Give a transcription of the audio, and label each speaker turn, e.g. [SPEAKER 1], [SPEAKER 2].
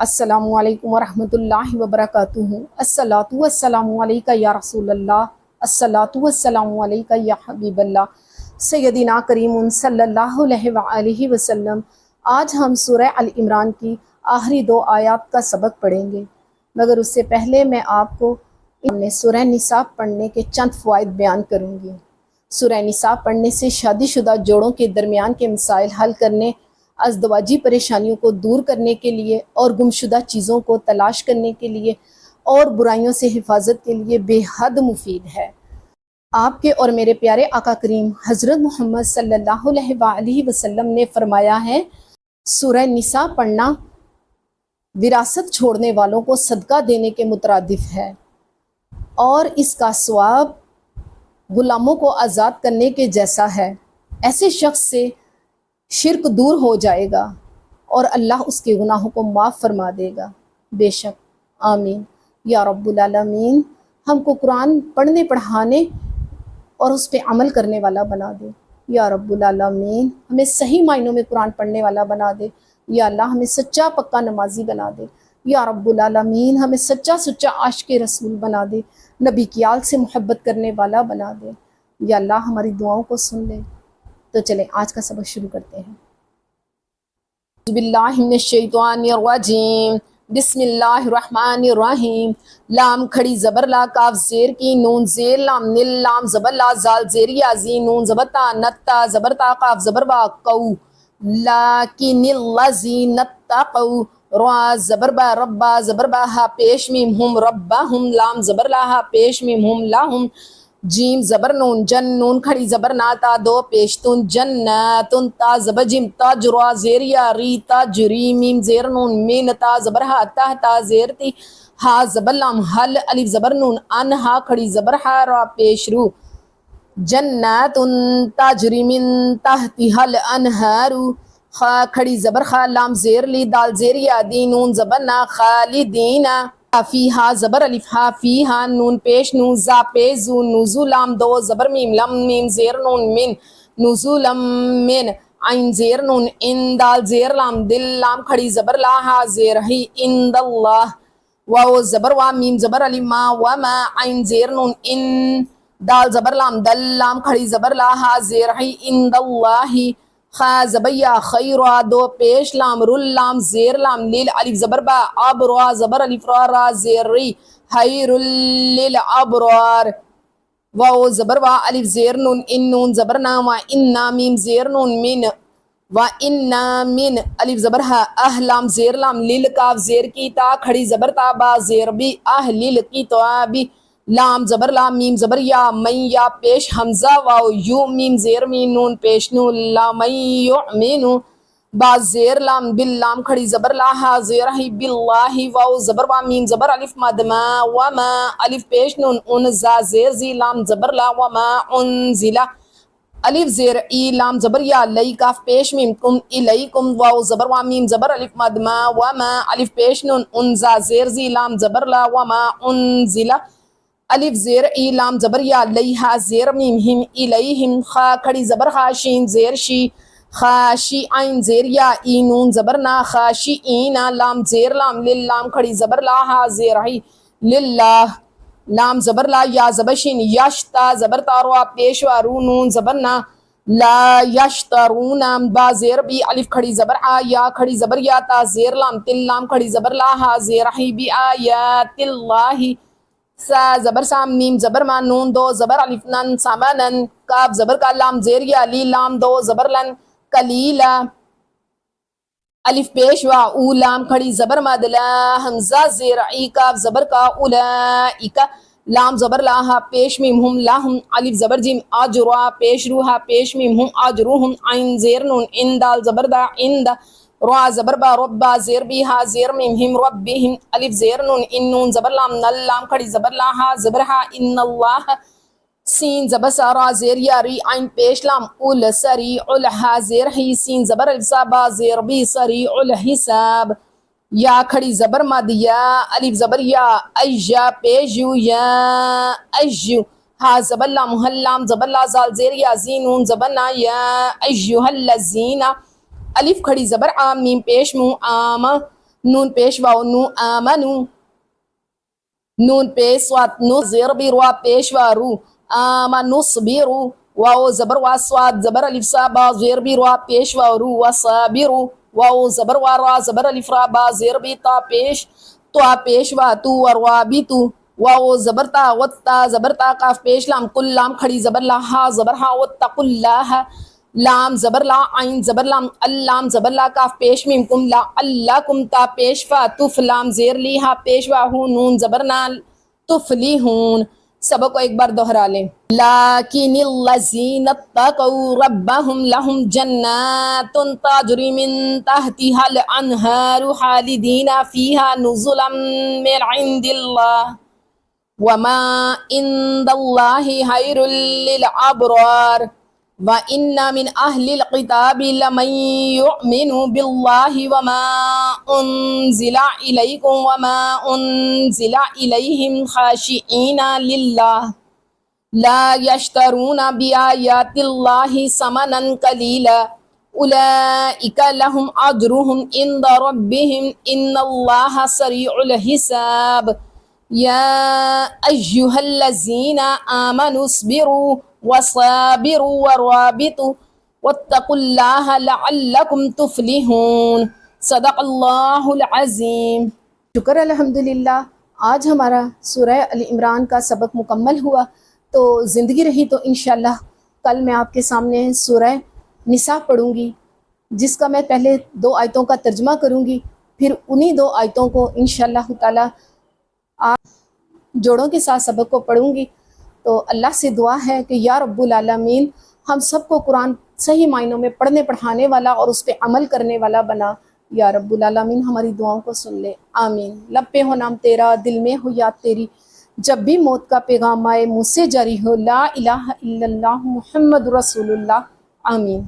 [SPEAKER 1] السلام علیکم ورحمۃ اللہ وبرکاتہ۔ الصلاۃ والسلام علیکہ یا رسول اللہ، الصلاۃ والسلام علیکہ یا حبیب اللہ، سیدنا کریم صلی اللہ علیہ وآلہ وسلم۔ آج ہم سورہ ال عمران کی آخری 2 آیات کا سبق پڑھیں گے، مگر اس سے پہلے میں آپ کو سورہ نساء پڑھنے کے چند فوائد بیان کروں گی۔ سورہ نساء پڑھنے سے شادی شدہ جوڑوں کے درمیان کے مسائل حل کرنے، ازدواجی پریشانیوں کو دور کرنے کے لیے اور گمشدہ چیزوں کو تلاش کرنے کے لیے اور برائیوں سے حفاظت کے لیے بے حد مفید ہے۔ آپ کے اور میرے پیارے آقا کریم حضرت محمد صلی اللہ علیہ وآلہ وسلم نے فرمایا ہے، سورہ نساء پڑھنا وراثت چھوڑنے والوں کو صدقہ دینے کے مترادف ہے، اور اس کا ثواب غلاموں کو آزاد کرنے کے جیسا ہے۔ ایسے شخص سے شرک دور ہو جائے گا اور اللہ اس کے گناہوں کو معاف فرما دے گا، بے شک۔ آمین یا رب العالمین۔ ہم کو قرآن پڑھنے پڑھانے اور اس پہ عمل کرنے والا بنا دے یا رب العالمین۔ ہمیں صحیح معنوں میں قرآن پڑھنے والا بنا دے یا اللہ۔ ہمیں سچا پکا نمازی بنا دے یا رب العالمین۔ ہمیں سچا عاشق رسول بنا دے، نبی کی آل سے محبت کرنے والا بنا دے یا اللہ۔ ہماری دعاؤں کو سن لے۔ تو چلیں آج کا سبق شروع کرتے ہیں۔ اعوذ باللہ من الشیطان الرجیم، بسم اللہ الرحمن الرحیم۔ لام کھڑی زبر لا، کاف زیر کی، نون زیر لام، نل لام زبر لا، زال زیری ازی، نون زبر تا، نتا زبر تا، کاف زبر با، کو لاکن الذی نتقوا، را زبر با، ربا زبر با، ہا پیش میم ہم، ربہم، لام زبر لا، ہا پیش میم ہم، لاہم، جیم زبر نون، جن نون کھڑی زبر نا، تا دو پیشتون، جناتن، تا زبر جیم، تا جرا زیر یا ری، تا جری، میم زیر نون، مین تا زبر ہا، تا تا زیر تی، ہا زبر لام، حل الف زبر نون، ان ہا کھڑی زبر ہا، را پیش رو، جناتن تجری من تحتها الانہار، خا کھڑی زبر خا، لام زیر لی، دال زیر یا دی، نون زبر نا، خالدین، فیہا زبر الف ہا، فیہا نون پیش نون، زا پیزو، نوزو لام دو زبر میم، لم میم زیر نون، من نزولم من، عین زیر نون، ان دال زیر لام، دل لام کھڑی زبر لا، ہا زیر ہی، اند اللہ، واو زبر وا، میم زبر الف ما، وما، عین زیر نون، ان دال زبر لام، دل لام کھڑی زبر لا، ہا زیر ہی، اند اللہ، خا زبر یا، خیرا دو پیش لام، رل لام زیر لام، لیل الف زبر با، ابرا زبر الف را، را زیر ری، خیر للابرار، واو زبر وا، الف زیر نون، ان نون زبر نا، و انا میم زیر نون، من و انا من، الف زبر ہا، لام زیر لام، لیل کاف زیر کی، تا کھڑی زبر تا، با زیر بی، لیل کی تو بی، لام زبر لام، میم زبر یا، من یا پیش حمزہ، واو یو، میم زیر می، نون پیش نون، لا من یؤمنو، با زیر لام، بل لام کھڑی زبر لا، ہا زیر ہی، باللہ، واو زبر وا، میم زبر الف مدما، وما الف پیش نون، ان زا زیر زی، لام زبر لا، وما انزلا، الف زیر ای، لام زبر یا، لئی کاف پیش میم، کم الیکم، واو زبر وا، میم زبر الف مدما، وما الف پیش نون، ان زا زیر زی، لام زبر لا، وما انزلا، الف زیر ای، لام زبر یا، لئی ہا زیر میم، ہم الیہم، خا کھڑی زبر خا، شین زیر شی، خاشی عین زیر یا، ای نون زبر نا، خاشعین، لام زیر لام، لل لام کھڑی زبر لا، ہا زیر ہی، للہ، لام زبر لا، یا زبر شین، یشتا زبر تاروا پیشوا، رو نون زبر نا، لا یشترون، با زیر بی، الف کھڑی زبر آ، یا کھڑی زبر یا، تا زیر لام، تل لام کھڑی زبر لا، ہا زیر ہی، بی آیات اللہ، سا زبر سام، میم زبر ما، نون دو زبر الف نن، سمنن، کاف زبر کا، لام زیر یا، لی لام دو زبر لن، کلیلا، الف پیش وا، او لام کھڑی زبر مد، لا حمزہ زیر ای، کاف زبر کا، اولئک، لام زبر لا، ہا پیش میم ہم، لاہم، الف زبر جیم، اجرا پیش رو، ہا پیش میم ہم، اجروہم، عین زیر نون، ان دال زبر دا، ان دا، را زبر با، ربا زیر بی، ہا زیر میم ہم، ربہم، الف زیر نون، ان نون زبر لام، نل لام کھڑی زبر لا، ہا زبر ہا، ان اللہ، سین زبر سارا زیر یا، ری عین پیش لام، اول سریع الہا زیر ہی، سین زبر الفسا، با زیر بی، سریع الحساب، یا کھڑی زبر مد، یا الف زبر یا، ایجا پیجو، یا ایجو، ہا زبر لام، حل لام زبر لا، زال زیر یا، زین نون زبر نا، یا ایجوہ الذین، الف کھڑی زبر آم، میم پیش مو، آم، نون پیش واو نو آمنو، نون پیش سواد نو زیر بی روا پیش وا رو، آمنو صبیرو، واو زبر وا سواد زبر الف سا با زیر بی روا پیش وا رو وصابرو، واو زبر وا را زبر الف را با زیر بی تا پیش تو پیش وا تو وروا بی تو، واو زبر تا وتا زبر تا کاف پیش لام کل لام کھڑی زبر لا ہا زبر ہا واتقوا اللہ، لام زبر لا عین زبر لام اللام زبر لا کاف پیش میم کم لا اللہ کم تا پیش فا تف لام زیر لی ہا پیش وا ہوں نون زبر نال تفلیحون۔ سبق کو ایک بار دہرا لیں۔ لیکن الذین اتقوا ربهم لهم جنات تجری من تحتها الانہار خالدین فیہا نزلا من عند اللہ وما عند اللہ خیر للابرار وَإِنَّ مِنْ أَهْلِ الْكِتَابِ لَمَنْ يُؤْمِنُ بِاللَّهِ وَمَا أُنْزِلَ إِلَيْكُمْ وَمَا أُنْزِلَ إِلَيْهِمْ خَاشِعِينَ لِلَّهِ لَا يَشْتَرُونَ بِآيَاتِ اللَّهِ ثَمَنًا قَلِيلًا أُولَئِكَ لَهُمْ أَجْرُهُمْ عِنْدَ رَبِّهِمْ إِنَّ اللَّهَ سَرِيعُ الْحِسَابِ يَا أَيُّهَا الَّذِينَ آمَنُوا اصْبِرُوا وَصَابِرُوا وَرَابِطُوا وَاتَّقُوا اللَّهَ لَعَلَّكُمْ تُفْلِحُونَ۔ صدق اللہ العظیم۔ شکر الحمدللہ، آج ہمارا سورہ ال عمران کا سبق مکمل ہوا، تو زندگی رہی تو انشاءاللہ کل میں آپ کے سامنے سورہ نساء پڑھوں گی، جس کا میں پہلے 2 آیتوں کا ترجمہ کروں گی، پھر انہی 2 آیتوں کو انشاءاللہ تعالی جوڑوں کے ساتھ سبق کو پڑھوں گی۔ تو اللہ سے دعا ہے کہ یا رب العالمین ہم سب کو قرآن صحیح معنوں میں پڑھنے پڑھانے والا اور اس پہ عمل کرنے والا بنا۔ یا رب العالمین ہماری دعاؤں کو سن لے، آمین۔ لب پہ ہو نام تیرا، دل میں ہو یاد تیری، جب بھی موت کا پیغام آئے منہ سے جاری ہو لا الہ الا اللہ محمد رسول اللہ، آمین۔